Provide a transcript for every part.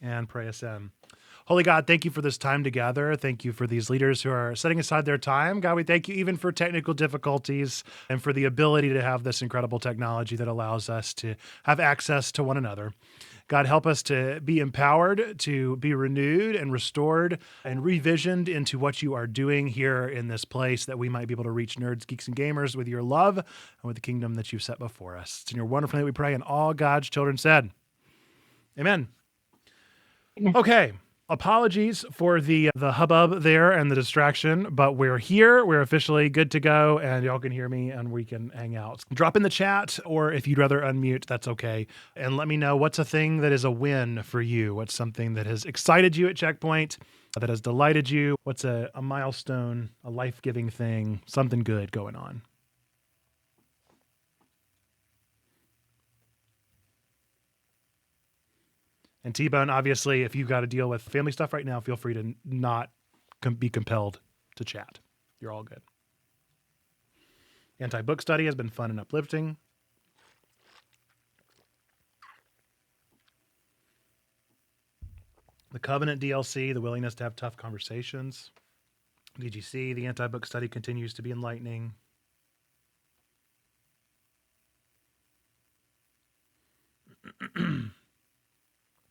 and pray us in. Holy God, thank you for this time together. Thank you for these leaders who are setting aside their time. God, we thank you even for technical difficulties and for the ability to have this incredible technology that allows us to have access to one another. God, help us to be empowered, to be renewed and restored and revisioned into what you are doing here in this place, that we might be able to reach nerds, geeks, and gamers with your love and with the kingdom that you've set before us. It's in your wonderful name we pray, and all God's children said, amen. Amen. Okay. Apologies for the hubbub there and the distraction, but we're here. We're officially good to go, and y'all can hear me, and we can hang out. Drop in the chat, or if you'd rather unmute, that's okay. And let me know what's a thing that is a win for you. What's something that has excited you at Checkpoint, that has delighted you? What's a milestone, a life-giving thing, something good going on? And T-Bone, obviously, if you've got to deal with family stuff right now, feel free to not be compelled to chat. You're all good. Anti-book study has been fun and uplifting. The Covenant DLC, the willingness to have tough conversations. DGC, the anti-book study continues to be enlightening.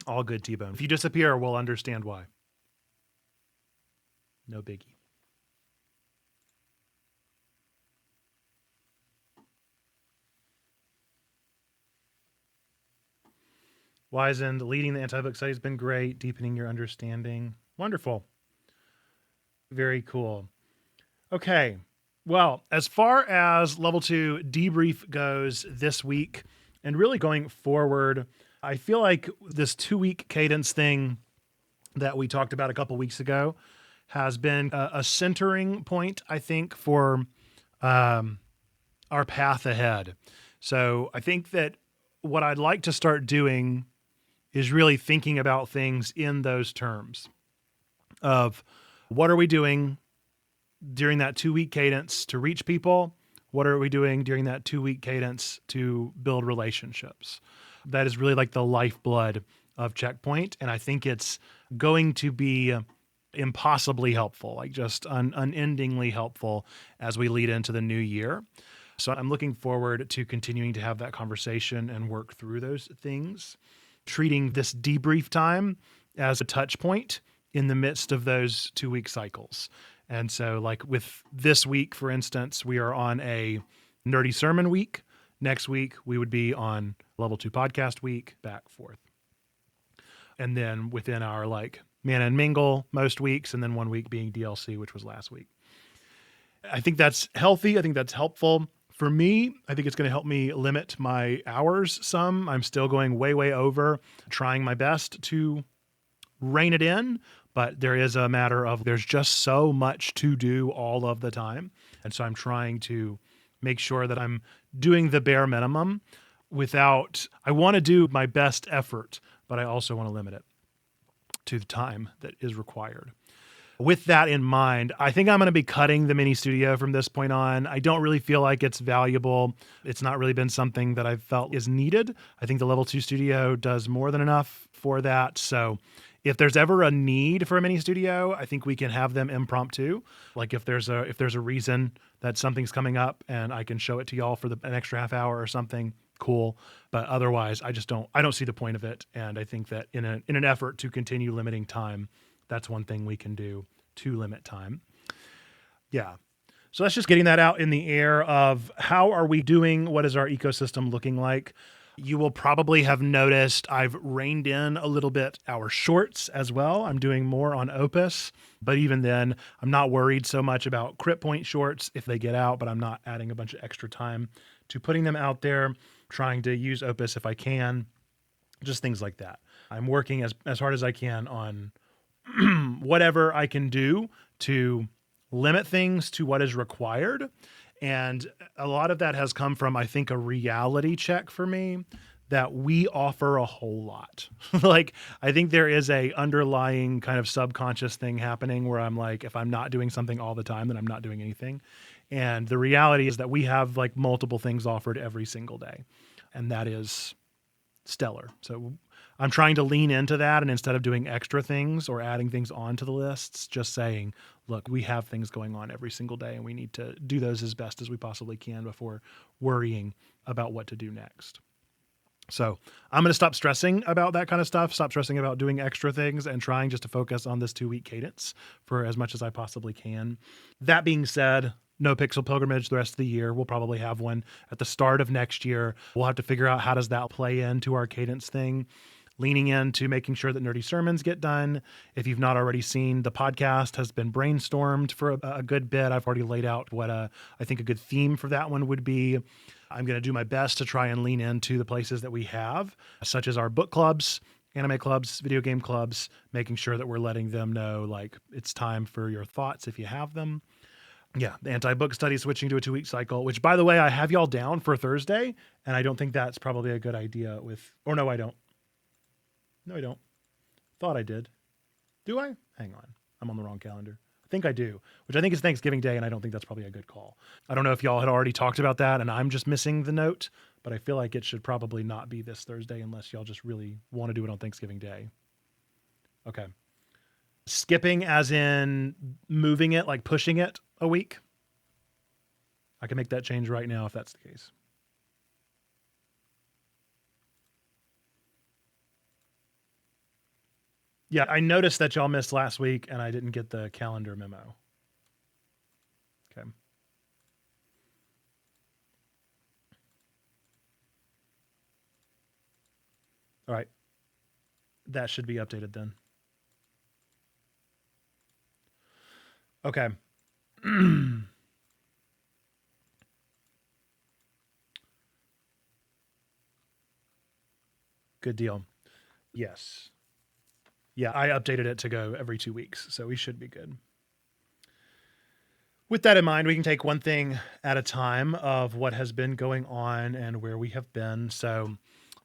All good, T-Bone. If you disappear, we'll understand why. No biggie. Wizened, leading the anti-book study has been great. Deepening your understanding. Wonderful. Very cool. Okay. Well, as far as level 2 debrief goes this week, and really going forward, I feel like this 2-week cadence thing that we talked about a couple weeks ago has been a centering point, I think, for our path ahead. So I think that what I'd like to start doing is really thinking about things in those terms of what are we doing during that 2-week cadence to reach people? What are we doing during that 2-week cadence to build relationships? That is really like the lifeblood of Checkpoint. And I think it's going to be impossibly helpful, like just unendingly helpful as we lead into the new year. So I'm looking forward to continuing to have that conversation and work through those things, treating this debrief time as a touch point in the midst of those 2-week cycles. And so like with this week, for instance, we are on a nerdy sermon week. Next week, we would be on level 2 podcast week, back forth. And then within our like man and mingle most weeks, and then 1 week being DLC, which was last week. I think that's healthy. I think that's helpful. For me, I think it's going to help me limit my hours some. I'm still going way, way over, trying my best to rein it in, but there is a matter of there's just so much to do all of the time. And so I'm trying to make sure that I'm doing the bare minimum I want to do my best effort, but I also want to limit it to the time that is required. With that in mind, I think I'm going to be cutting the mini studio from this point on. I don't really feel like it's valuable. It's not really been something that I've felt is needed. I think the level 2 studio does more than enough for that. So if there's ever a need for a mini studio, I think we can have them impromptu. Like if there's a reason that something's coming up and I can show it to y'all for an extra half hour or something, cool. But otherwise, I don't see the point of it. And I think that in an effort to continue limiting time, that's one thing we can do to limit time. Yeah. So that's just getting that out in the air of how are we doing? What is our ecosystem looking like? You will probably have noticed I've reined in a little bit our shorts as well. I'm doing more on Opus, but even then, I'm not worried so much about crit point shorts if they get out, but I'm not adding a bunch of extra time to putting them out there, trying to use Opus if I can, just things like that. I'm working as hard as I can on whatever I can do to limit things to what is required. And a lot of that has come from, I think, a reality check for me that we offer a whole lot. Like, I think there is a underlying kind of subconscious thing happening where I'm like, if I'm not doing something all the time, then I'm not doing anything. And the reality is that we have like multiple things offered every single day. And that is stellar. So I'm trying to lean into that, and instead of doing extra things or adding things onto the lists, just saying, look, we have things going on every single day and we need to do those as best as we possibly can before worrying about what to do next. So I'm going to stop stressing about that kind of stuff, stop stressing about doing extra things, and trying just to focus on this 2-week cadence for as much as I possibly can. That being said, no Pixel Pilgrimage the rest of the year. We'll probably have one at the start of next year. We'll have to figure out how does that play into our cadence thing. Leaning into making sure that Nerdy Sermons get done. If you've not already seen, the podcast has been brainstormed for a good bit. I've already laid out what I think a good theme for that one would be. I'm going to do my best to try and lean into the places that we have, such as our book clubs, anime clubs, video game clubs, making sure that we're letting them know, like, it's time for your thoughts if you have them. Yeah, the anti-book study switching to a 2-week cycle, which, by the way, I have y'all down for Thursday, and I don't think that's probably a good idea or no, I don't. No, I don't. Thought I did. Do I? Hang on. I'm on the wrong calendar. I think I do, which I think is Thanksgiving Day, and I don't think that's probably a good call. I don't know if y'all had already talked about that, and I'm just missing the note, but I feel like it should probably not be this Thursday unless y'all just really want to do it on Thanksgiving Day. Okay. Skipping as in moving it, like pushing it a week. I can make that change right now if that's the case. Yeah, I noticed that y'all missed last week and I didn't get the calendar memo. Okay. All right. That should be updated then. Okay. Good deal. Yes. Yeah, I updated it to go every 2 weeks, so we should be good. With that in mind, we can take one thing at a time of what has been going on and where we have been. So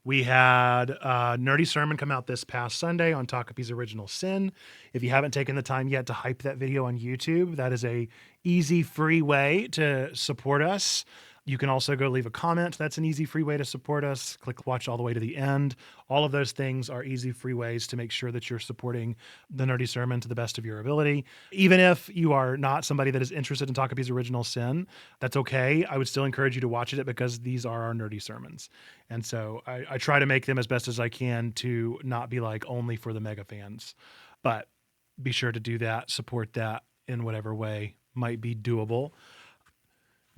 we had a Nerdy Sermon come out this past Sunday on Takapi's Original Sin. If you haven't taken the time yet to hype that video on YouTube, that is a easy, free way to support us. You can also go leave a comment. That's an easy, free way to support us. Click watch all the way to the end. All of those things are easy, free ways to make sure that you're supporting the Nerdy Sermon to the best of your ability. Even if you are not somebody that is interested in Takapi's Original Sin, that's okay. I would still encourage you to watch it because these are our Nerdy Sermons. And so I try to make them as best as I can to not be like only for the mega fans. But be sure to do that, support that in whatever way might be doable.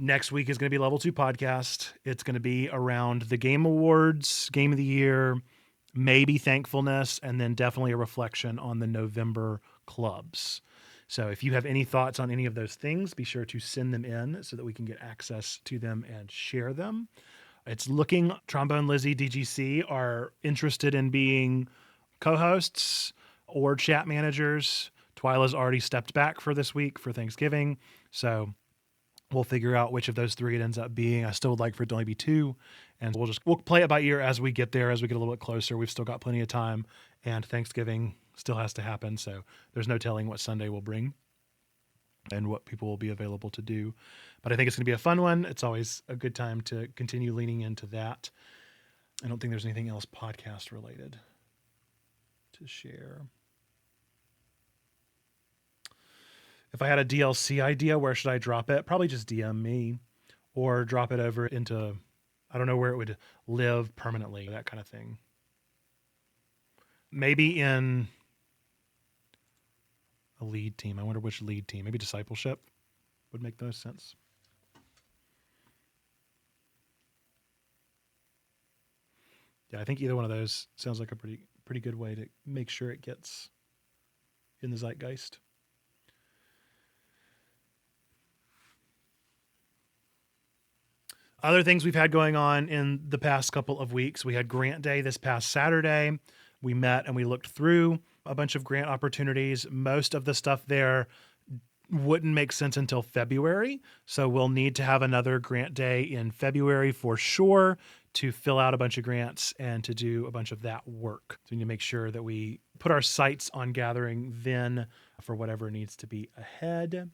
Next week is going to be Level 2 Podcast. It's going to be around the Game Awards, Game of the Year, maybe Thankfulness, and then definitely a reflection on the November clubs. So if you have any thoughts on any of those things, be sure to send them in so that we can get access to them and share them. It's looking Trombone Lizzie, DGC are interested in being co-hosts or chat managers. Twyla's already stepped back for this week for Thanksgiving. So we'll figure out which of those three it ends up being. I still would like for it to only be two, and we'll play it by ear as we get there, as we get a little bit closer. We've still got plenty of time, and Thanksgiving still has to happen, so there's no telling what Sunday will bring and what people will be available to do. But I think it's going to be a fun one. It's always a good time to continue leaning into that. I don't think there's anything else podcast related to share. If I had a DLC idea, where should I drop it? Probably just DM me or drop it over into, I don't know where it would live permanently, that kind of thing. Maybe in a lead team. I wonder which lead team. Maybe discipleship would make the most sense. Yeah, I think either one of those sounds like a pretty good way to make sure it gets in the zeitgeist. Other things we've had going on in the past couple of weeks. We had Grant Day this past Saturday. We met and we looked through a bunch of grant opportunities. Most of the stuff there wouldn't make sense until February. So we'll need to have another Grant Day in February for sure to fill out a bunch of grants and to do a bunch of that work. So we need to make sure that we put our sights on gathering then for whatever needs to be ahead.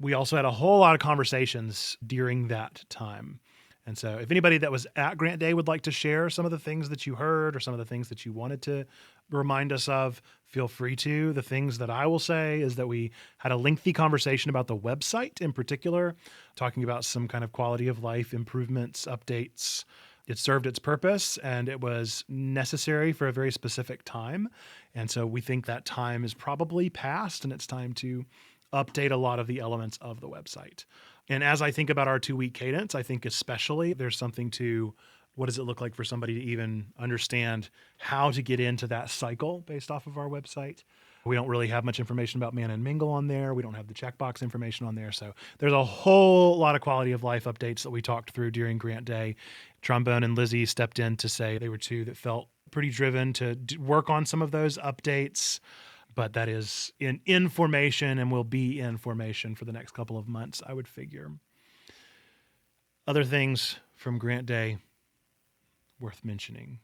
We also had a whole lot of conversations during that time. And so if anybody that was at Grant Day would like to share some of the things that you heard or some of the things that you wanted to remind us of, feel free to. The things that I will say is that we had a lengthy conversation about the website in particular, talking about some kind of quality of life improvements, updates. It served its purpose and it was necessary for a very specific time. And so we think that time is probably past and it's time to update a lot of the elements of the website. And as I think about our 2-week cadence, I think especially there's something to what does it look like for somebody to even understand how to get into that cycle based off of our website. We don't really have much information about Man and Mingle on there. We don't have the checkbox information on there. So there's a whole lot of quality of life updates that we talked through during Grant Day. Trombone and Lizzie stepped in to say they were two that felt pretty driven to work on some of those updates. But that is in formation and will be in formation for the next couple of months, I would figure. Other things from Grant Day worth mentioning.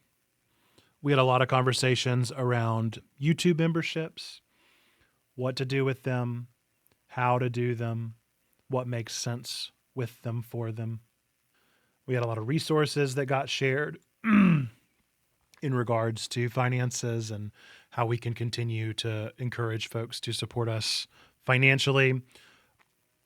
We had a lot of conversations around YouTube memberships, what to do with them, how to do them, what makes sense with them for them. We had a lot of resources that got shared in regards to finances and how we can continue to encourage folks to support us financially.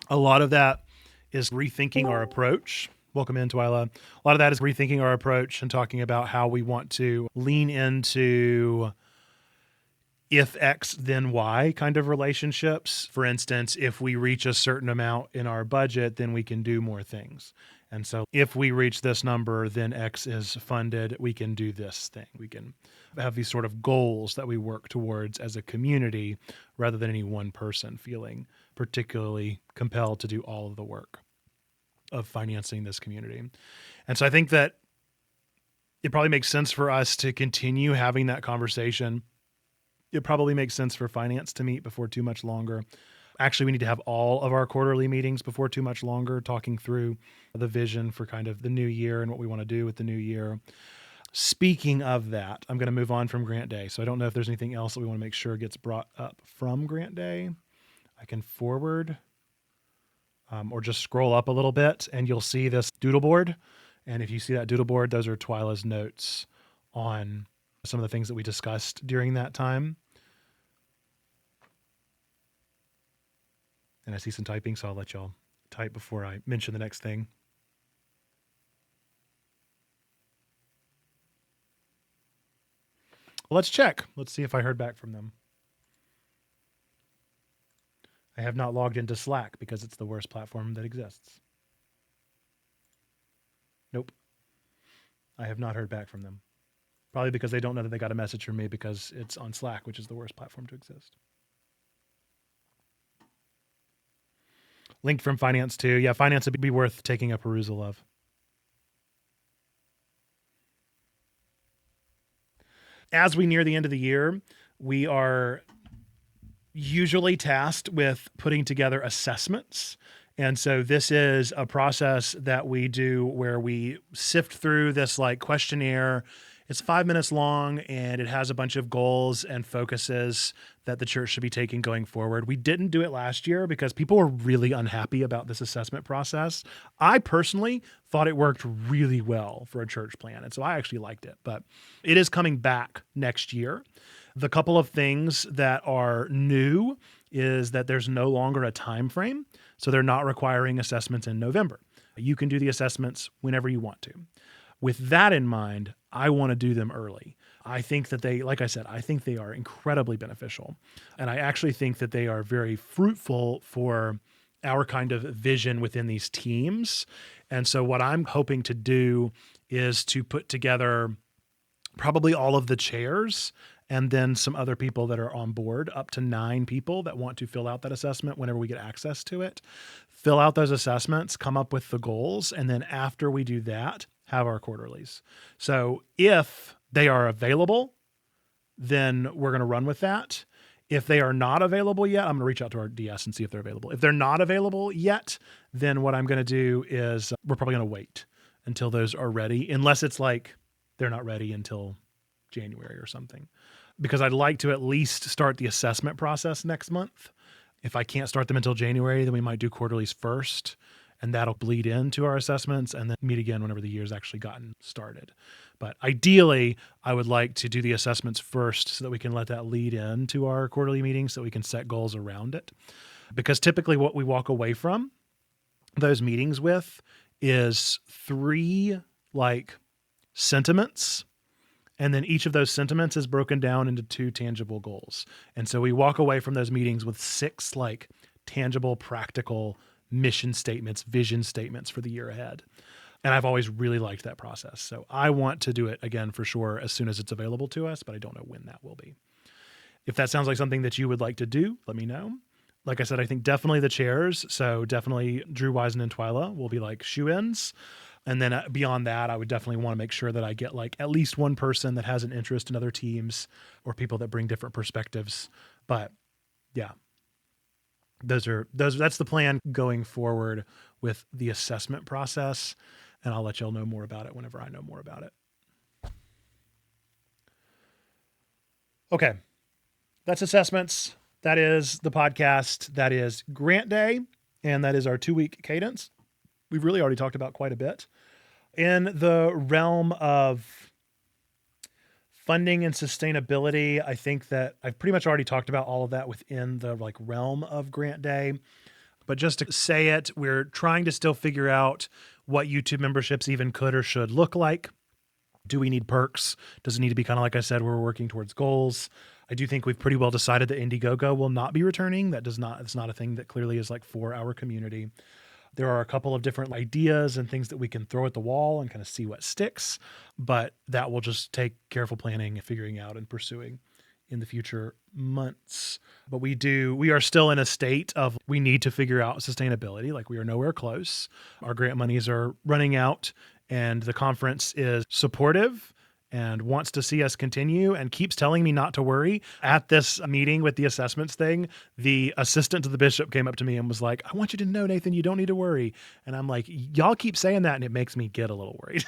A lot of that is rethinking our approach. Welcome in, Twyla. A lot of that is rethinking our approach and talking about how we want to lean into if X, then Y kind of relationships. For instance, if we reach a certain amount in our budget, then we can do more things. And so if we reach this number, then X is funded, we can do this thing. We can have these sort of goals that we work towards as a community rather than any one person feeling particularly compelled to do all of the work of financing this community. And so I think that it probably makes sense for us to continue having that conversation. It probably makes sense for finance to meet before too much longer. Actually, we need to have all of our quarterly meetings before too much longer, talking through the vision for kind of the new year and what we want to do with the new year. Speaking of that, I'm going to move on from Grant Day. So I don't know if there's anything else that we want to make sure gets brought up from Grant Day. I can forward or just scroll up a little bit and you'll see this doodle board. And if you see that doodle board, those are Twyla's notes on some of the things that we discussed during that time. And I see some typing, so I'll let y'all type before I mention the next thing. Let's check. Let's see if I heard back from them. I have not logged into Slack because it's the worst platform that exists. Nope. I have not heard back from them. Probably because they don't know that they got a message from me because it's on Slack, which is the worst platform to exist. Linked from finance too. Yeah, finance would be worth taking a perusal of. As we near the end of the year, we are usually tasked with putting together assessments. And so this is a process that we do where we sift through this like questionnaire. It's 5 minutes long and it has a bunch of goals and focuses that the church should be taking going forward. We didn't do it last year because people were really unhappy about this assessment process. I personally thought it worked really well for a church plan. And so I actually liked it, but it is coming back next year. The couple of things that are new is that there's no longer a time frame. So they're not requiring assessments in November. You can do the assessments whenever you want to. With that in mind, I want to do them early. I think that they, like I said, I think they are incredibly beneficial. And I actually think that they are very fruitful for our kind of vision within these teams. And so what I'm hoping to do is to put together probably all of the chairs and then some other people that are on board, up to 9 people that want to fill out that assessment whenever we get access to it. Fill out those assessments, come up with the goals, and then after we do that, have our quarterlies. So if they are available, then we're going to run with that. If they are not available yet, I'm going to reach out to our DS and see if they're available. If they're not available yet, then what I'm going to do is we're probably going to wait until those are ready, unless it's like they're not ready until January or something. Because I'd like to at least start the assessment process next month. If I can't start them until January, then we might do quarterlies first. and that'll bleed into our assessments and then meet again whenever the year's actually gotten started. But ideally, I would like to do the assessments first so that we can let that lead into our quarterly meetings so we can set goals around it. Because typically what we walk away from those meetings with is 3 like sentiments. And then each of those sentiments is broken down into 2 tangible goals. And so we walk away from those meetings with 6 like tangible, practical mission statements, vision statements for the year ahead. And I've always really liked that process. So I want to do it again for sure as soon as it's available to us, but I don't know when that will be. If that sounds like something that you would like to do, let me know. Like I said, I think definitely the chairs. So definitely Drew Wisen and Twyla will be like shoe-ins. And then beyond that, I would definitely want to make sure that I get like at least one person that has an interest in other teams or people that bring different perspectives. But yeah, that's the plan going forward with the assessment process. And I'll let y'all know more about it whenever I know more about it. Okay. That's assessments. That is the podcast. That is Grant Day. And that is our 2-week cadence. We've really already talked about quite a bit. In the realm of funding and sustainability, I think that I've pretty much already talked about all of that within the like realm of Grant Day. But just to say it, we're trying to still figure out what YouTube memberships even could or should look like. Do we need perks? Does it need to be kind of like I said, we're working towards goals? I do think we've pretty well decided that Indiegogo will not be returning. It's not a thing that clearly is like for our community. There are a couple of different ideas and things that we can throw at the wall and kind of see what sticks, but that will just take careful planning and figuring out and pursuing in the future months. But we are still in a state of we need to figure out sustainability. Like we are nowhere close. Our grant monies are running out and the conference is supportive and wants to see us continue and keeps telling me not to worry. At this meeting with the assessments thing, the assistant to the bishop came up to me and was like, I want you to know, Nathan, you don't need to worry. And I'm like, y'all keep saying that and it makes me get a little worried.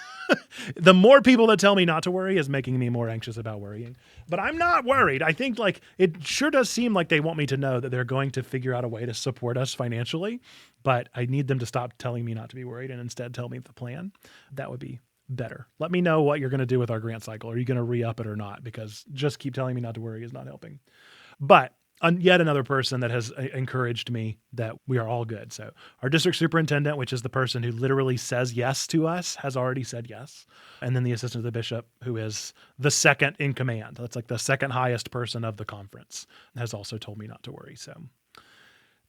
The more people that tell me not to worry is making me more anxious about worrying. But I'm not worried. I think like it sure does seem like they want me to know that they're going to figure out a way to support us financially, but I need them to stop telling me not to be worried and instead tell me the plan. That would be better. Let me know what you're going to do with our grant cycle. Are you going to re-up it or not? Because just keep telling me not to worry is not helping. But yet another person that has encouraged me that we are all good. So our district superintendent, which is the person who literally says yes to us, has already said yes. And then the assistant of the bishop, who is the second in command. That's like the second highest person of the conference, has also told me not to worry. So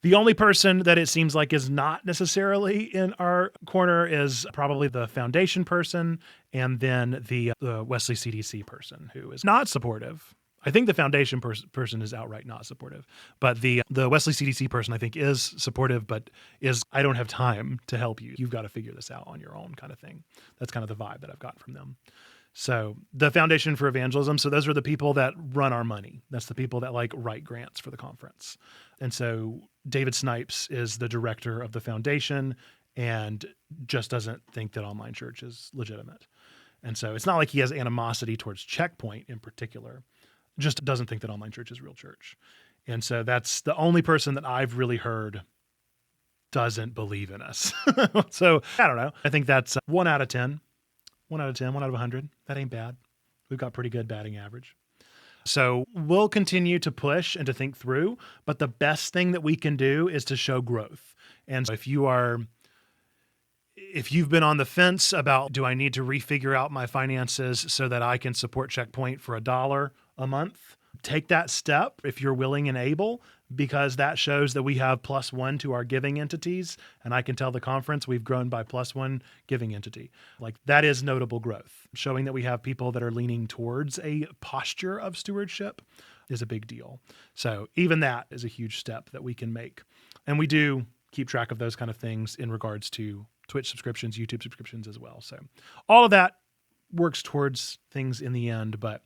the only person that it seems like is not necessarily in our corner is probably the foundation person and then the Wesley CDC person who is not supportive. I think the foundation person is outright not supportive, but the Wesley CDC person I think is supportive, but is I don't have time to help you. You've got to figure this out on your own kind of thing. That's kind of the vibe that I've gotten from them. So the Foundation for Evangelism. So those are the people that run our money. That's the people that like write grants for the conference. And so David Snipes is the director of the foundation and just doesn't think that online church is legitimate. And so it's not like he has animosity towards Checkpoint in particular, just doesn't think that online church is real church. And so that's the only person that I've really heard doesn't believe in us. So I don't know. I think that's 1 out of 10. 1 out of 10, 1 out of 100. That ain't bad. We've got pretty good batting average. So we'll continue to push and to think through, but the best thing that we can do is to show growth. And so if you've been on the fence about, do I need to refigure out my finances so that I can support Checkpoint for $1 a month? Take that step if you're willing and able, because that shows that we have +1 to our giving entities. And I can tell the conference we've grown by +1 giving entity. Like that is notable growth. Showing that we have people that are leaning towards a posture of stewardship is a big deal. So even that is a huge step that we can make. And we do keep track of those kind of things in regards to Twitch subscriptions, YouTube subscriptions as well. So all of that works towards things in the end, but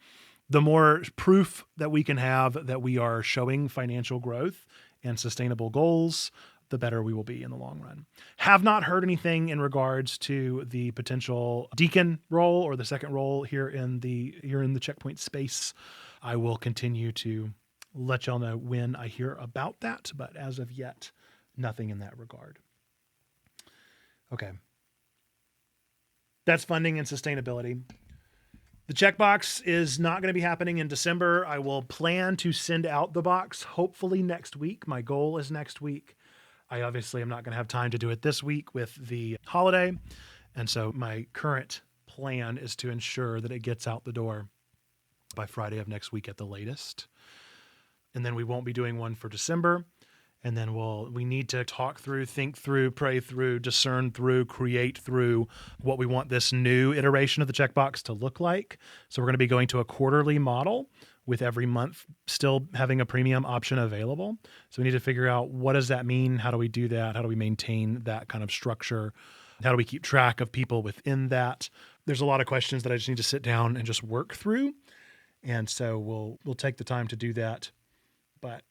the more proof that we can have that we are showing financial growth and sustainable goals, the better we will be in the long run. Have not heard anything in regards to the potential deacon role or the second role here in the Checkpoint space. I will continue to let y'all know when I hear about that, but as of yet, nothing in that regard. Okay. That's funding and sustainability. The checkbox is not going to be happening in December. I will plan to send out the box hopefully next week. My goal is next week. I obviously am not going to have time to do it this week with the holiday. And so my current plan is to ensure that it gets out the door by Friday of next week at the latest. And then we won't be doing one for December. And then we need to talk through, think through, pray through, discern through, create through what we want this new iteration of the checkbox to look like. So we're going to be going to a quarterly model with every month still having a premium option available. So we need to figure out, what does that mean? How do we do that? How do we maintain that kind of structure? How do we keep track of people within that? There's a lot of questions that I just need to sit down and just work through. And so we'll take the time to do that. But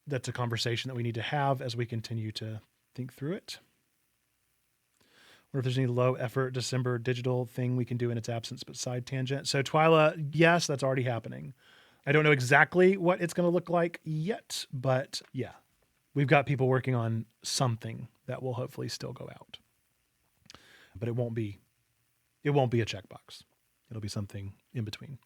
that's a conversation that we need to have as we continue to think through it. Wonder if there's any low effort December digital thing we can do in its absence, but side tangent. So Twyla, yes, that's already happening. I don't know exactly what it's going to look like yet, but yeah, we've got people working on something that will hopefully still go out. But it won't be a checkbox. It'll be something in between.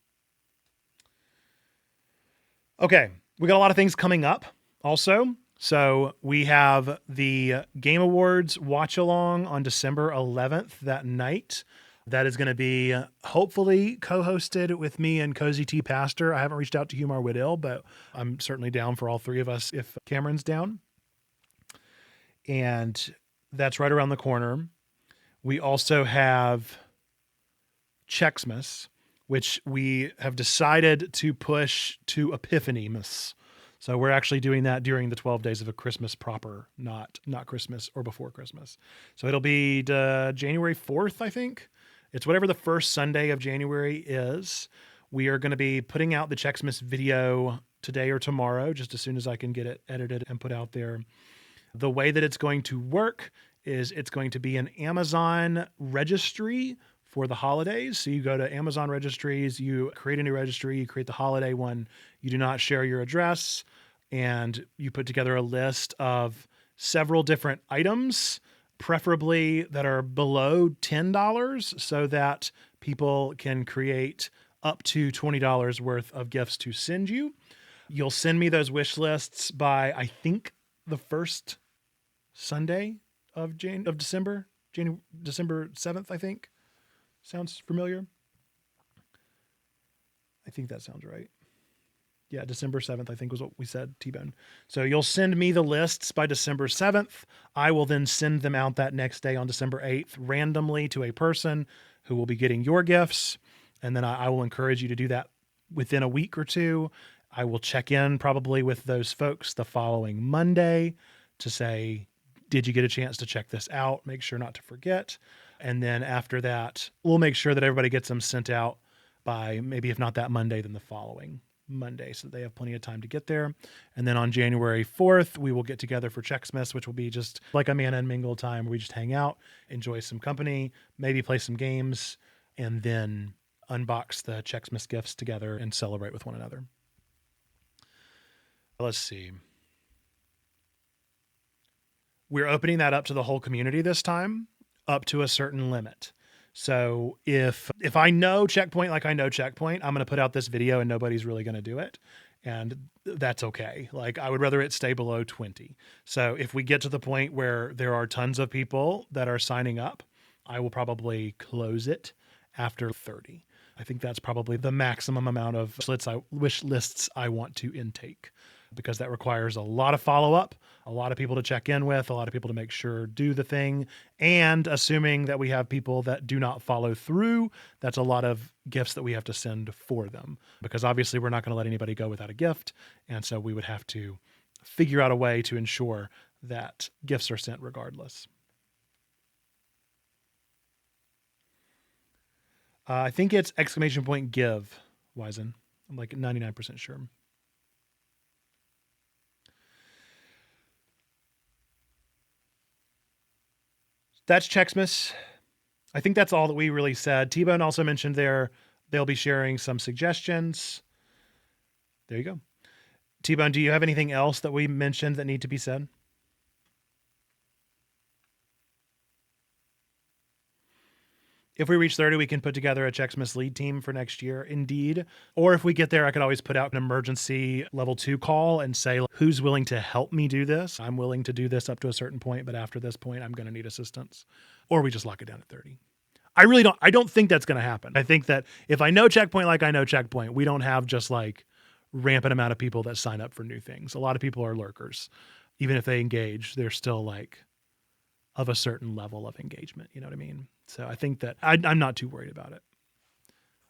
Okay, we got a lot of things coming up also. So we have the Game Awards watch along on December 11th that night. That is going to be hopefully co-hosted with me and Cozy T. Pastor. I haven't reached out to Humar Whittill, but I'm certainly down for all three of us if Cameron's down. And that's right around the corner. We also have Chexmas, which we have decided to push to Epiphanymas. So we're actually doing that during the 12 days of a Christmas proper, not Christmas or before Christmas. So it'll be January 4th, I think. It's whatever the first Sunday of January is. We are going to be putting out the Chexmas video today or tomorrow, just as soon as I can get it edited and put out there. The way that it's going to work is it's going to be an Amazon registry for the holidays. So you go to Amazon registries, you create a new registry, you create the holiday one, you do not share your address, and you put together a list of several different items, preferably that are below $10, so that people can create up to $20 worth of gifts to send you. You'll send me those wish lists by, I think, the first Sunday of December, December 7th, I think. Sounds familiar? I think that sounds right. Yeah, December 7th, I think was what we said, T-Bone. So you'll send me the lists by December 7th. I will then send them out that next day on December 8th randomly to a person who will be getting your gifts. And then I will encourage you to do that within a week or two. I will check in probably with those folks the following Monday to say, did you get a chance to check this out? Make sure not to forget. And then after that, we'll make sure that everybody gets them sent out by maybe, if not that Monday, then the following Monday, so that they have plenty of time to get there. And then on January 4th, we will get together for Chexmas, which will be just like a man and mingle time where we just hang out, enjoy some company, maybe play some games, and then unbox the Chexmas gifts together and celebrate with one another. Let's see. We're opening that up to the whole community this time, up to a certain limit. So if I know Checkpoint like I know Checkpoint, I'm going to put out this video and nobody's really going to do it. And that's okay. Like, I would rather it stay below 20. So if we get to the point where there are tons of people that are signing up, I will probably close it after 30. I think that's probably the maximum amount of wish lists I want to intake, because that requires a lot of follow-up, a lot of people to check in with, a lot of people to make sure do the thing. And assuming that we have people that do not follow through, that's a lot of gifts that we have to send for them, because obviously we're not going to let anybody go without a gift. And so we would have to figure out a way to ensure that gifts are sent regardless. I think it's ! Give, Wizen. I'm like 99% sure. That's Chexmas. I think that's all that we really said. T-Bone also mentioned they'll be sharing some suggestions. There you go. T-Bone, do you have anything else that we mentioned that need to be said? If we reach 30, we can put together a Checkmas lead team for next year, indeed. Or if we get there, I could always put out an emergency level 2 call and say, who's willing to help me do this? I'm willing to do this up to a certain point, but after this point, I'm going to need assistance. Or we just lock it down at 30. I don't think that's going to happen. I think that if I know Checkpoint like I know Checkpoint, we don't have just like rampant amount of people that sign up for new things. A lot of people are lurkers. Even if they engage, they're still like of a certain level of engagement. You know what I mean? So I think that I'm not too worried about it.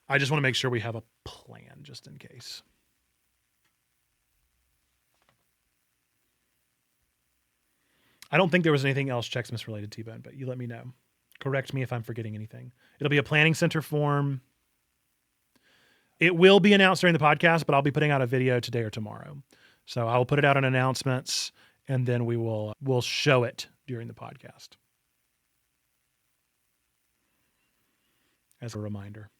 I just want to make sure we have a plan just in case. I don't think there was anything else Checksmith related, T-Bone, but you let me know. Correct me if I'm forgetting anything. It'll be a planning center form. It will be announced during the podcast, but I'll be putting out a video today or tomorrow. So I will put it out on announcements, and then we'll show it during the podcast as a reminder.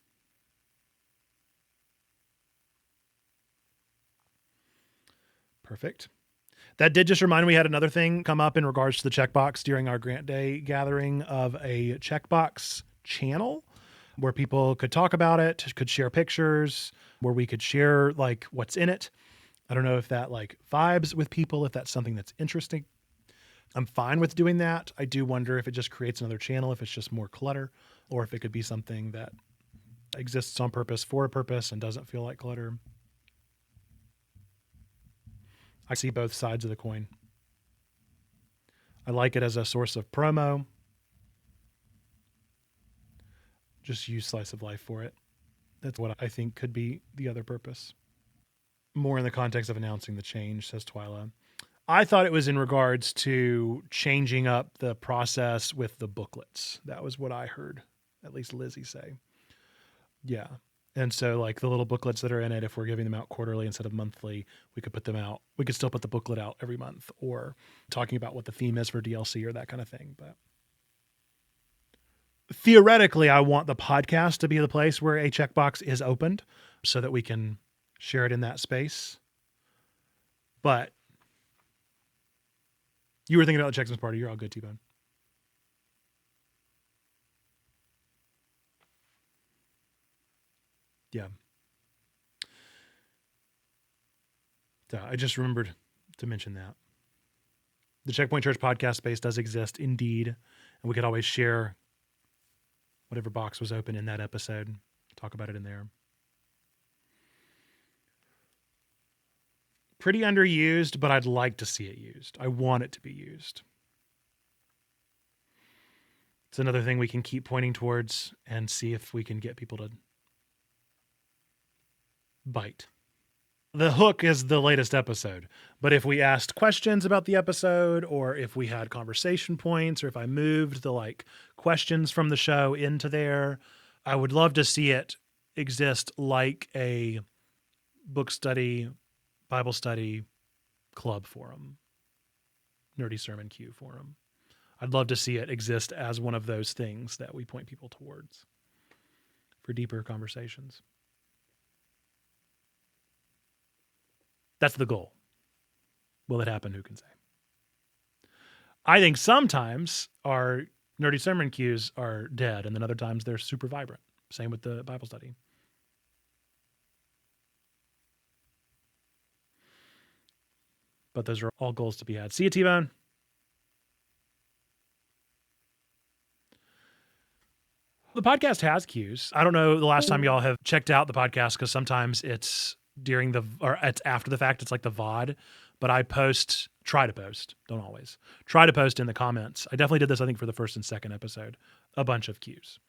Perfect. That did just remind me we had another thing come up in regards to the Checkbox during our Grant Day gathering of a Checkbox channel where people could talk about it, could share pictures, where we could share like what's in it. I don't know if that like vibes with people, if that's something that's interesting. I'm fine with doing that. I do wonder if it just creates another channel, if it's just more clutter, or if it could be something that exists on purpose for a purpose and doesn't feel like clutter. I see both sides of the coin. I like it as a source of promo. Just use Slice of Life for it. That's what I think could be the other purpose. More in the context of announcing the change, says Twyla. I thought it was in regards to changing up the process with the booklets. That was what I heard, at least Lizzie say. Yeah. And so like the little booklets that are in it, if we're giving them out quarterly instead of monthly, we could put them out. We could still put the booklet out every month, or talking about what the theme is for DLC or that kind of thing. But theoretically, I want the podcast to be the place where a checkbox is opened so that we can share it in that space. But you were thinking about the Checksmith party. You're all good, T-Bone. Yeah. I just remembered to mention that. The Checkpoint Church podcast space does exist indeed. And we could always share whatever box was open in that episode, talk about it in there. Pretty underused, but I'd like to see it used. I want it to be used. It's another thing we can keep pointing towards and see if we can get people to bite. The hook is the latest episode, but if we asked questions about the episode, or if we had conversation points, or if I moved the like questions from the show into there, I would love to see it exist like a book study, Bible study club forum, Nerdy Sermon Q forum. I'd love to see it exist as one of those things that we point people towards for deeper conversations. That's the goal. Will it happen? Who can say? I think sometimes our Nerdy Sermon Qs are dead, and then other times they're super vibrant. Same with the Bible study. But those are all goals to be had. See you, T-Bone. The podcast has cues. I don't know the last time y'all have checked out the podcast, because sometimes it's it's after the fact. It's like the VOD, but I try to post, don't always, try to post in the comments. I definitely did this, I think, for the first and second episode, a bunch of cues.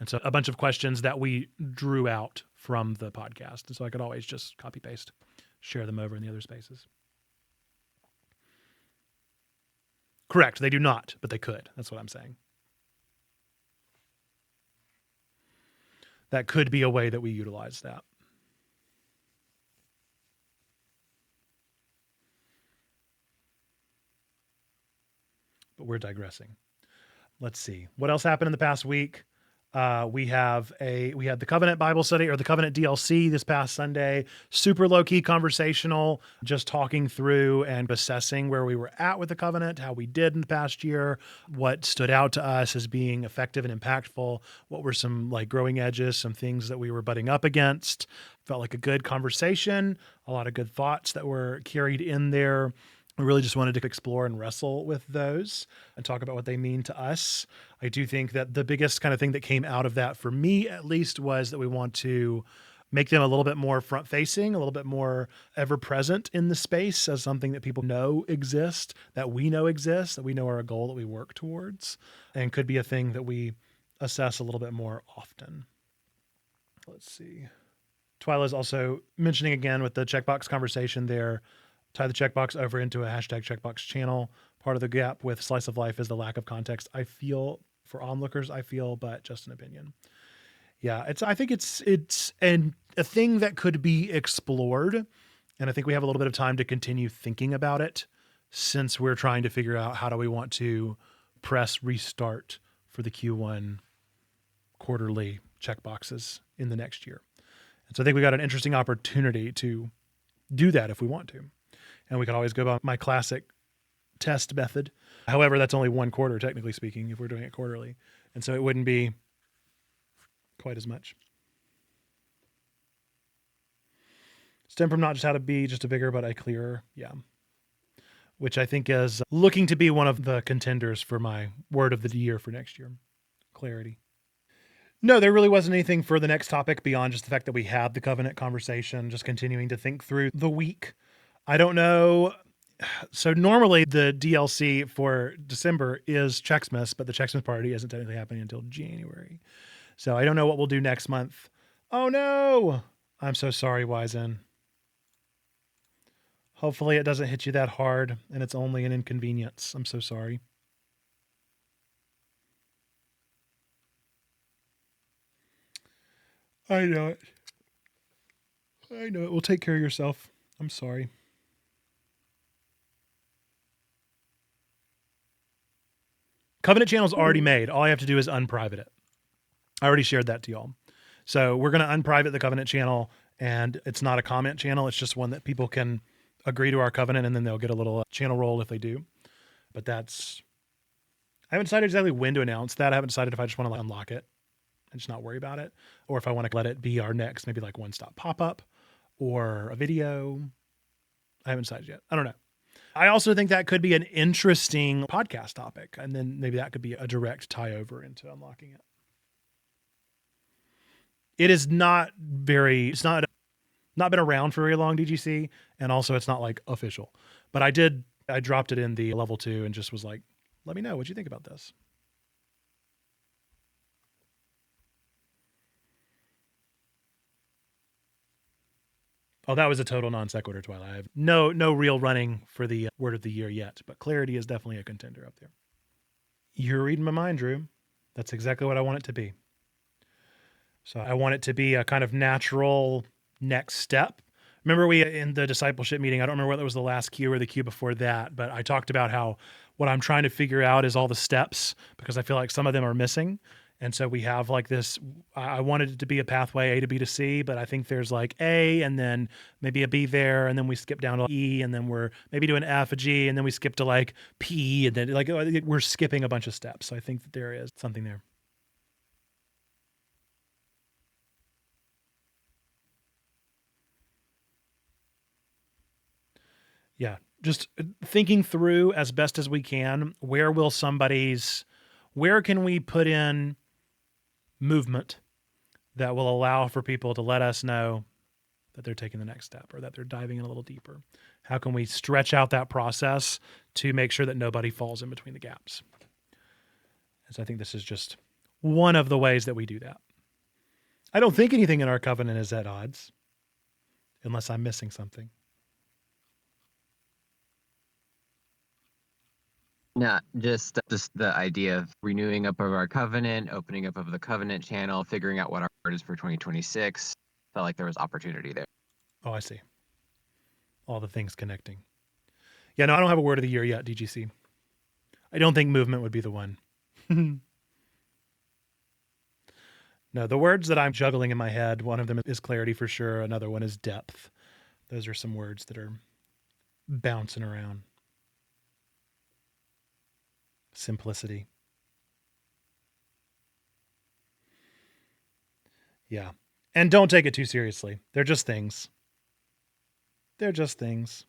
And so a bunch of questions that we drew out from the podcast. And so I could always just copy paste, share them over in the other spaces. Correct. They do not, but they could. That's what I'm saying. That could be a way that we utilize that. But we're digressing. Let's see. What else happened in the past week? We had the Covenant Bible study or the Covenant DLC this past Sunday. Super low key conversational, just talking through and assessing where we were at with the Covenant, how we did in the past year, what stood out to us as being effective and impactful, what were some like growing edges, some things that we were butting up against. Felt like a good conversation, a lot of good thoughts that were carried in there. We really just wanted to explore and wrestle with those and talk about what they mean to us. I do think that the biggest kind of thing that came out of that, for me at least, was that we want to make them a little bit more front facing, a little bit more ever present in the space as something that people know exists, that we know exists, that we know are a goal that we work towards, and could be a thing that we assess a little bit more often. Let's see. Twyla's also mentioning again with the checkbox conversation there, tie the checkbox over into a hashtag checkbox channel. Part of the gap with Slice of Life is the lack of context. I feel for onlookers, but just an opinion. Yeah, I think it's a thing that could be explored. And I think we have a little bit of time to continue thinking about it since we're trying to figure out how do we want to press restart for the Q1 quarterly checkboxes in the next year. And so I think we got an interesting opportunity to do that if we want to. And we could always go by my classic test method. However, that's only one quarter, technically speaking, if we're doing it quarterly. And so it wouldn't be quite as much. Stem from not just how to be just a bigger, but a clearer. Yeah. Which I think is looking to be one of the contenders for my word of the year for next year. Clarity. No, there really wasn't anything for the next topic beyond just the fact that we had the Covenant conversation, just continuing to think through the week. I don't know. So normally the DLC for December is Checksmas, but the Checksmas party isn't technically happening until January. So I don't know what we'll do next month. Oh no! I'm so sorry, Wizen. Hopefully it doesn't hit you that hard and it's only an inconvenience. I'm so sorry. I know it. Well, take care of yourself. I'm sorry. Covenant channel's already made. All I have to do is unprivate it. I already shared that to y'all. So we're going to unprivate the Covenant channel, and it's not a comment channel. It's just one that people can agree to our Covenant, and then they'll get a little channel roll if they do. But I haven't decided exactly when to announce that. I haven't decided if I just want to unlock it and just not worry about it, or if I want to let it be our next, maybe like one-stop pop-up or a video. I haven't decided yet. I don't know. I also think that could be an interesting podcast topic, and then maybe that could be a direct tie over into unlocking it. It is not been around for very long, DGC, and also it's not like official. But I dropped it in the level 2 and just was like, let me know what you think about this. Oh, that was a total non sequitur, Twilight. I have no real running for the word of the year yet, but clarity is definitely a contender up there. You're reading my mind, Drew. That's exactly what I want it to be. So I want it to be a kind of natural next step. Remember in the discipleship meeting, I don't remember whether it was the last Q or the Q before that, but I talked about how what I'm trying to figure out is all the steps because I feel like some of them are missing. And so we have like this, I wanted it to be a pathway A to B to C, but I think there's like A and then maybe a B there. And then we skip down to E and then we're maybe doing F, a G, and then we skip to like P and then like we're skipping a bunch of steps. So I think that there is something there. Yeah. Just thinking through as best as we can, where can we put in movement that will allow for people to let us know that they're taking the next step or that they're diving in a little deeper? How can we stretch out that process to make sure that nobody falls in between the gaps? And so I think this is just one of the ways that we do that. I don't think anything in our covenant is at odds, unless I'm missing something. No, just the idea of renewing up of our covenant, opening up of the covenant channel, figuring out what our word is for 2026. Felt like there was opportunity there. Oh, I see. All the things connecting. Yeah, no, I don't have a word of the year yet, DGC. I don't think movement would be the one. No, the words that I'm juggling in my head, one of them is clarity for sure. Another one is depth. Those are some words that are bouncing around. Simplicity. Yeah. And don't take it too seriously. They're just things. They're just things.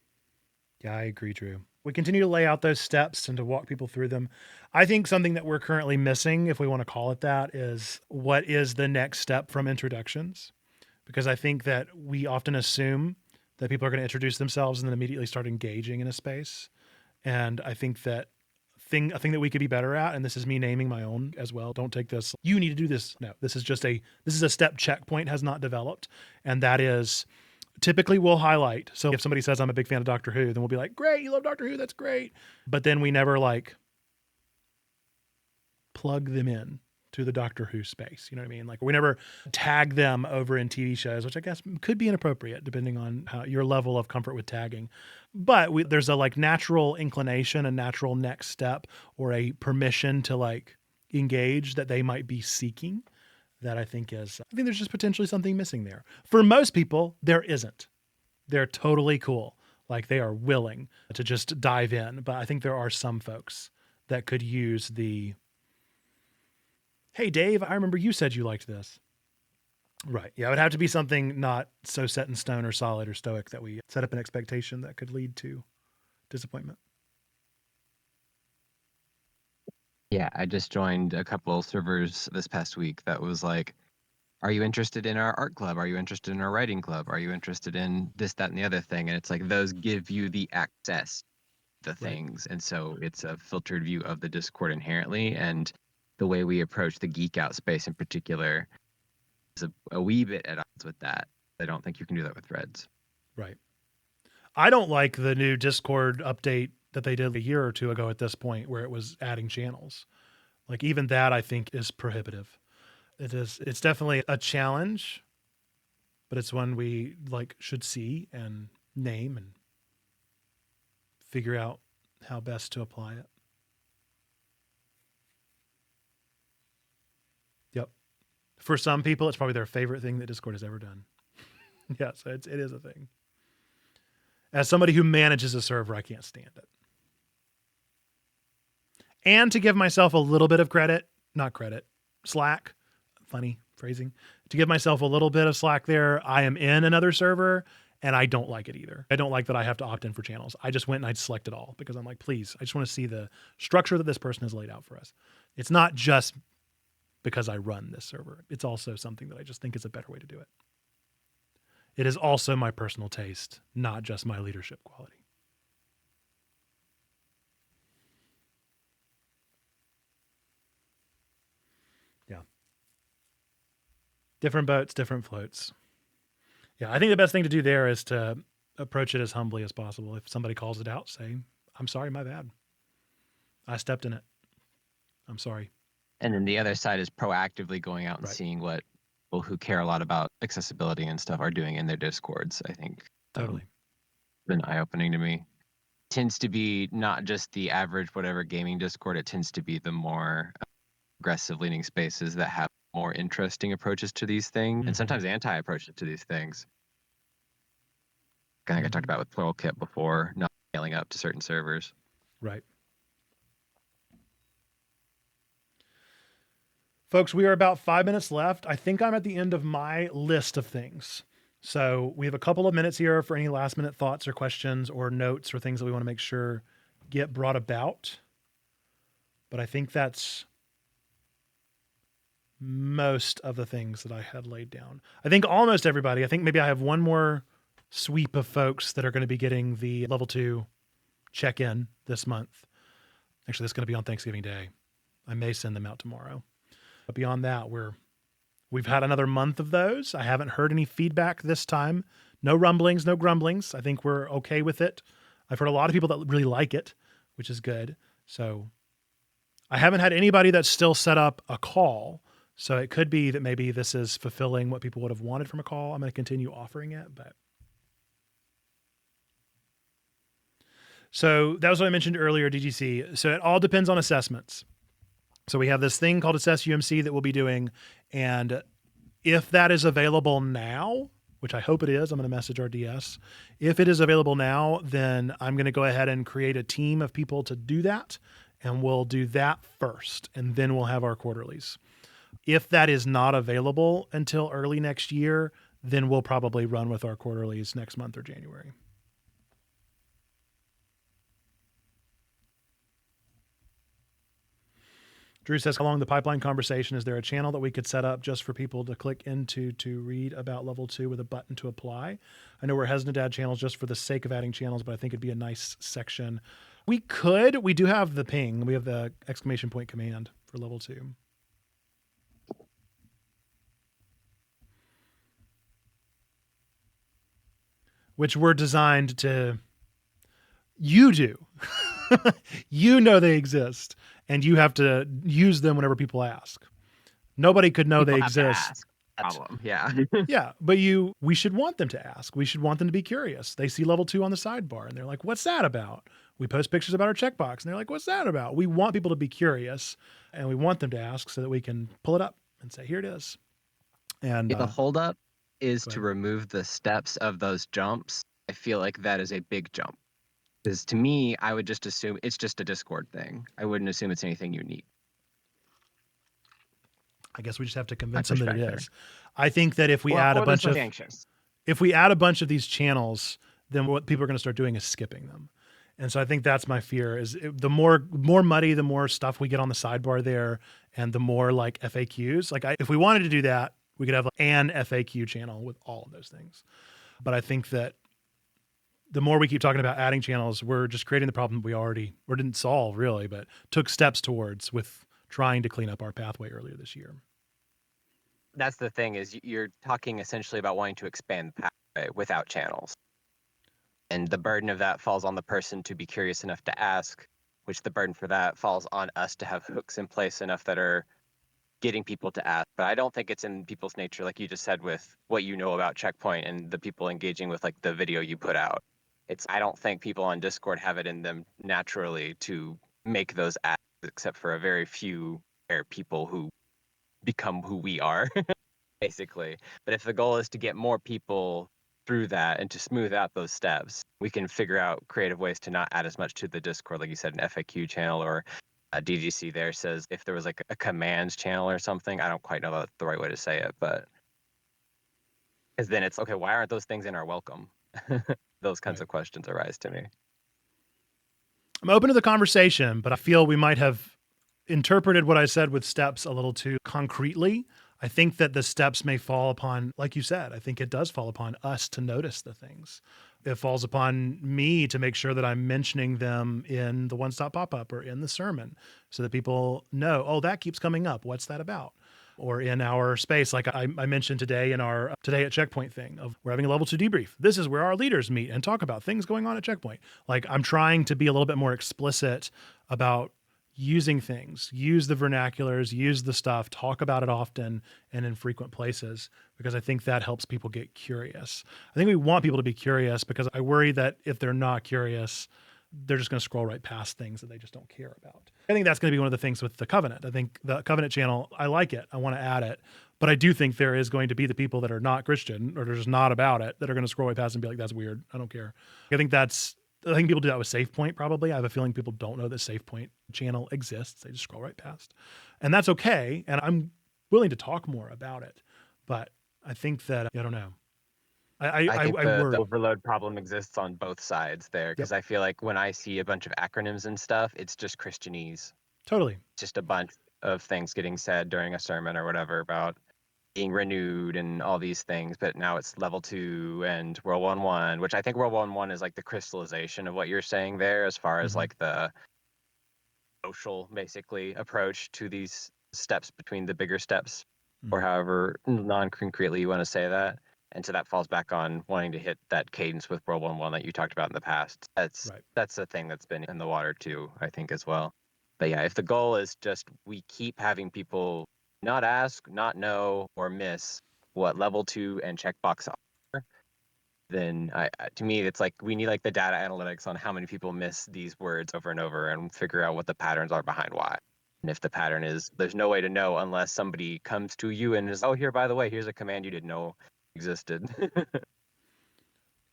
Yeah, I agree, Drew. We continue to lay out those steps and to walk people through them. I think something that we're currently missing, if we want to call it that, is what is the next step from introductions? Because I think that we often assume that people are going to introduce themselves and then immediately start engaging in a space. And I think that a thing that we could be better at, and this is me naming my own as well. Don't take this, you need to do this. No, this is a step checkpoint has not developed. And that is typically we'll highlight. So if somebody says I'm a big fan of Doctor Who, then we'll be like, great, you love Doctor Who, that's great. But then we never like plug them in to the Doctor Who space. You know what I mean? Like we never tag them over in TV shows, which I guess could be inappropriate depending on how your level of comfort with tagging. But there's a like natural inclination, a natural next step, or a permission to like engage that they might be seeking. That I think there's just potentially something missing there. For most people, there isn't. They're totally cool. Like they are willing to just dive in. But I think there are some folks that could use the, hey, Dave, I remember you said you liked this. Right. Yeah, it would have to be something not so set in stone or solid or stoic that we set up an expectation that could lead to disappointment. Yeah, I just joined a couple servers this past week that was like, are you interested in our art club? Are you interested in our writing club? Are you interested in this, that, and the other thing? And it's like those give you the access to the things. And so it's a filtered view of the Discord inherently. And the way we approach the geek out space in particular is a wee bit at odds with that. I don't think you can do that with threads. Right. I don't like the new Discord update that they did a year or two ago at this point where it was adding channels. Like even that I think is prohibitive. It's definitely a challenge, but it's one we like should see and name and figure out how best to apply it. Yep. For some people, it's probably their favorite thing that Discord has ever done. Yeah, so it is a thing. As somebody who manages a server, I can't stand it. And to give myself a little bit of slack, funny phrasing, to give myself a little bit of slack there, I am in another server and I don't like it either. I don't like that I have to opt in for channels. I just went and I selected all because I'm like, please, I just want to see the structure that this person has laid out for us. It's not just because I run this server. It's also something that I just think is a better way to do it. It is also my personal taste, not just my leadership quality. Yeah. Different boats, different floats. Yeah, I think the best thing to do there is to approach it as humbly as possible. If somebody calls it out, say, I'm sorry, my bad. I stepped in it. I'm sorry. And then the other side is proactively going out and seeing what people who care a lot about accessibility and stuff are doing in their Discords. I think Totally been eye-opening to me. Tends to be not just the average whatever gaming Discord. It tends to be the more aggressive leaning spaces that have more interesting approaches to these things, and sometimes anti-approaches to these things. I think I talked about with Plural Kit before, not scaling up to certain servers. Right. Folks, we are about 5 minutes left. I think I'm at the end of my list of things. So we have a couple of minutes here for any last minute thoughts or questions or notes or things that we want to make sure get brought about. But I think that's most of the things that I had laid down. I think almost everybody, I think maybe I have one more sweep of folks that are going to be getting the level 2 check-in this month. Actually, that's going to be on Thanksgiving Day. I may send them out tomorrow. But beyond that, we've had another month of those. I haven't heard any feedback this time. No rumblings, no grumblings. I think we're okay with it. I've heard a lot of people that really like it, which is good. So I haven't had anybody that's still set up a call. So it could be that maybe this is fulfilling what people would have wanted from a call. I'm going to continue offering it, but. So that was what I mentioned earlier, DGC. So it all depends on assessments. So we have this thing called Assess UMC that we'll be doing, and If that is available now, which I hope it is, I'm going to message our DS. If it is available now, then I'm going to go ahead and create a team of people to do that. And we'll do that first, and then we'll have our quarterlies. If that is not available until early next year, then we'll probably run with our quarterlies next month or January. Drew says, how long the pipeline conversation? Is there a channel that we could set up just for people to click into to read about level 2 with a button to apply? I know we're hesitant to add channels just for the sake of adding channels, but I think it'd be a nice section. We could. We do have the ping. We have the exclamation point command for level 2. Which were designed to, you do. You know they exist, and you have to use them whenever people ask. Nobody could know People they have to exist. ask. Problem. Yeah. Yeah, but we should want them to ask. We should want them to be curious. They see level 2 on the sidebar, and they're like, what's that about? We post pictures about our checkbox, and they're like, what's that about? We want people to be curious, and we want them to ask so that we can pull it up and say, here it is. And If the holdup is go to ahead. remove the steps of those jumps, I feel like that is a big jump. Because to me, I would just assume it's just a Discord thing. I wouldn't assume it's anything unique. I guess we just have to convince them that it pushback there. is. I think that if we add a or bunch they're of anxious. if we add a bunch of these channels, then what people are going to start doing is skipping them. And so I think that's my fear is the more muddy, the more stuff we get on the sidebar there, and the more like FAQs. Like if we wanted to do that, we could have an FAQ channel with all of those things. But I think that the more we keep talking about adding channels, we're just creating the problem we already, or didn't solve really, but took steps towards with trying to clean up our pathway earlier this year. That's the thing is you're talking essentially about wanting to expand the pathway without channels. And the burden of that falls on the person to be curious enough to ask, which the burden for that falls on us to have hooks in place enough that are getting people to ask. But I don't think it's in people's nature, like you just said, with what you know about Checkpoint and the people engaging with like the video you put out. I don't think people on Discord have it in them naturally to make those asks, except for a very few rare people who become who we are, basically. But if the goal is to get more people through that and to smooth out those steps, we can figure out creative ways to not add as much to the Discord, like you said, an FAQ channel, or DGC there says if there was like a commands channel or something. I don't quite know the right way to say it, but because then it's okay, why aren't those things in our welcome? Those kinds of questions arise to me. I'm open to the conversation, but I feel we might have interpreted what I said with steps a little too concretely. I think that the steps may fall upon, like you said, I think it does fall upon us to notice the things. It falls upon me to make sure that I'm mentioning them in the one-stop pop-up or in the sermon so that people know, oh, that keeps coming up. What's that about? Or in our space, like I mentioned today in our Today at Checkpoint thing of we're having a level 2 debrief. This is where our leaders meet and talk about things going on at Checkpoint. Like I'm trying to be a little bit more explicit about using things, use the vernaculars, use the stuff, talk about it often and in frequent places, because I think that helps people get curious. I think we want people to be curious because I worry that if they're not curious, they're just going to scroll right past things that they just don't care about. I think that's going to be one of the things with the Covenant. I think the Covenant channel, I like it. I want to add it. But I do think there is going to be the people that are not Christian or they're just not about it that are going to scroll right past and be like, that's weird. I don't care. I think people do that with SafePoint probably. I have a feeling people don't know that SafePoint channel exists. They just scroll right past. And that's okay. And I'm willing to talk more about it. But I think that, I don't know. I think the worry. overload problem exists on both sides there, because I feel like when I see a bunch of acronyms and stuff, it's just Christianese. Totally. Just a bunch of things getting said during a sermon or whatever about being renewed and all these things, but now it's level 2 and World 1.1, which I think World 1.1 is like the crystallization of what you're saying there as far as like the social basically approach to these steps between the bigger steps, or however non-concretely you want to say that. And so that falls back on wanting to hit that cadence with World 1.1 that you talked about in the past. That's a thing that's been in the water too, I think, as well. But yeah, if the goal is just we keep having people not ask, not know, or miss what level 2 and checkbox are, then to me, it's like we need like the data analytics on how many people miss these words over and over and figure out what the patterns are behind why. And if the pattern is, there's no way to know unless somebody comes to you and is, oh, here, by the way, here's a command you didn't know existed.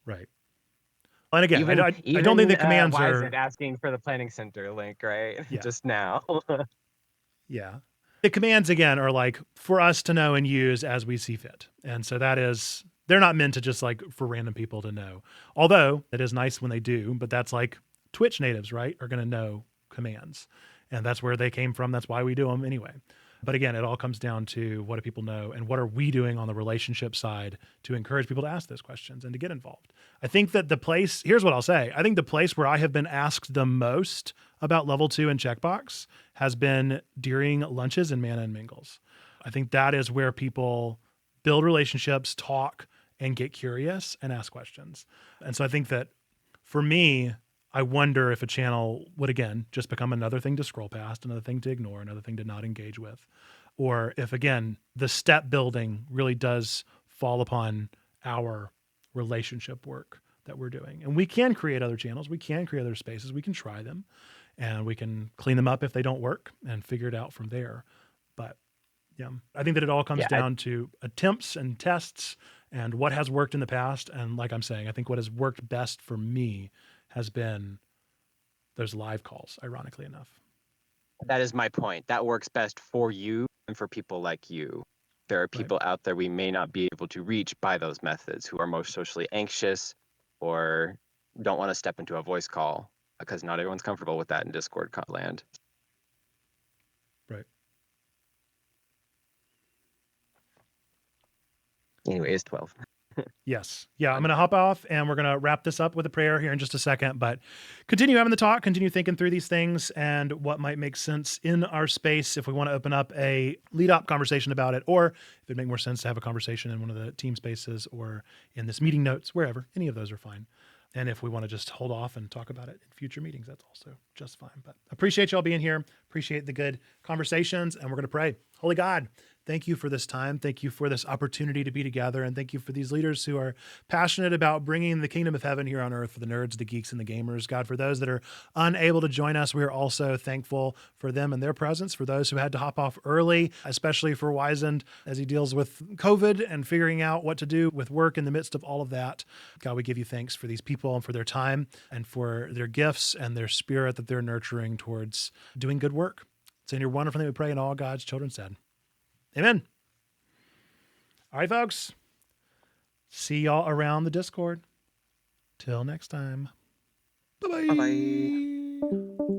Right. And again, Even I don't think the commands why is are. it asking for the planning center link, right? Yeah. Just now. Yeah. The commands, again, are like for us to know and use as we see fit. And so that is, they're not meant to just like for random people to know. Although it is nice when they do, but that's like Twitch natives, right? Are going to know commands. And that's where they came from. That's why we do them anyway. But again, it all comes down to what do people know and what are we doing on the relationship side to encourage people to ask those questions and to get involved. I think that the place, here's what I'll say. I think the place where I have been asked the most about level 2 and Checkbox has been during lunches and Mana and Mingles. I think that is where people build relationships, talk, and get curious and ask questions. And so I think that for me, I wonder if a channel would, again, just become another thing to scroll past, another thing to ignore, another thing to not engage with. Or if, again, the step building really does fall upon our relationship work that we're doing. And we can create other channels. We can create other spaces. We can try them and we can clean them up if they don't work and figure it out from there. But yeah, I think that it all comes down to attempts and tests and what has worked in the past. And like I'm saying, I think what has worked best for me has been those live calls, ironically enough. That is my point. That works best for you and for people like you. There are people out there we may not be able to reach by those methods who are most socially anxious or don't want to step into a voice call because not everyone's comfortable with that in Discord land. Right. Anyway, it's 12. Yes. Yeah, I'm going to hop off and we're going to wrap this up with a prayer here in just a second, but continue having the talk, continue thinking through these things and what might make sense in our space if we want to open up a lead up conversation about it, or if it'd make more sense to have a conversation in one of the team spaces or in this meeting notes, wherever. Any of those are fine. And if we want to just hold off and talk about it in future meetings, that's also just fine. But appreciate y'all being here. Appreciate the good conversations. And we're going to pray. Holy God, thank you for this time. Thank you for this opportunity to be together. And thank you for these leaders who are passionate about bringing the kingdom of heaven here on earth for the nerds, the geeks, and the gamers. God, for those that are unable to join us, we are also thankful for them and their presence. For those who had to hop off early, especially for Wizened as he deals with COVID and figuring out what to do with work in the midst of all of that. God, we give you thanks for these people and for their time and for their gifts and their spirit that they're nurturing towards doing good work. It's in your wonderful name we pray, and all God's children said. Amen. All right, folks. See y'all around the Discord. Till next time. Bye-bye. Bye-bye.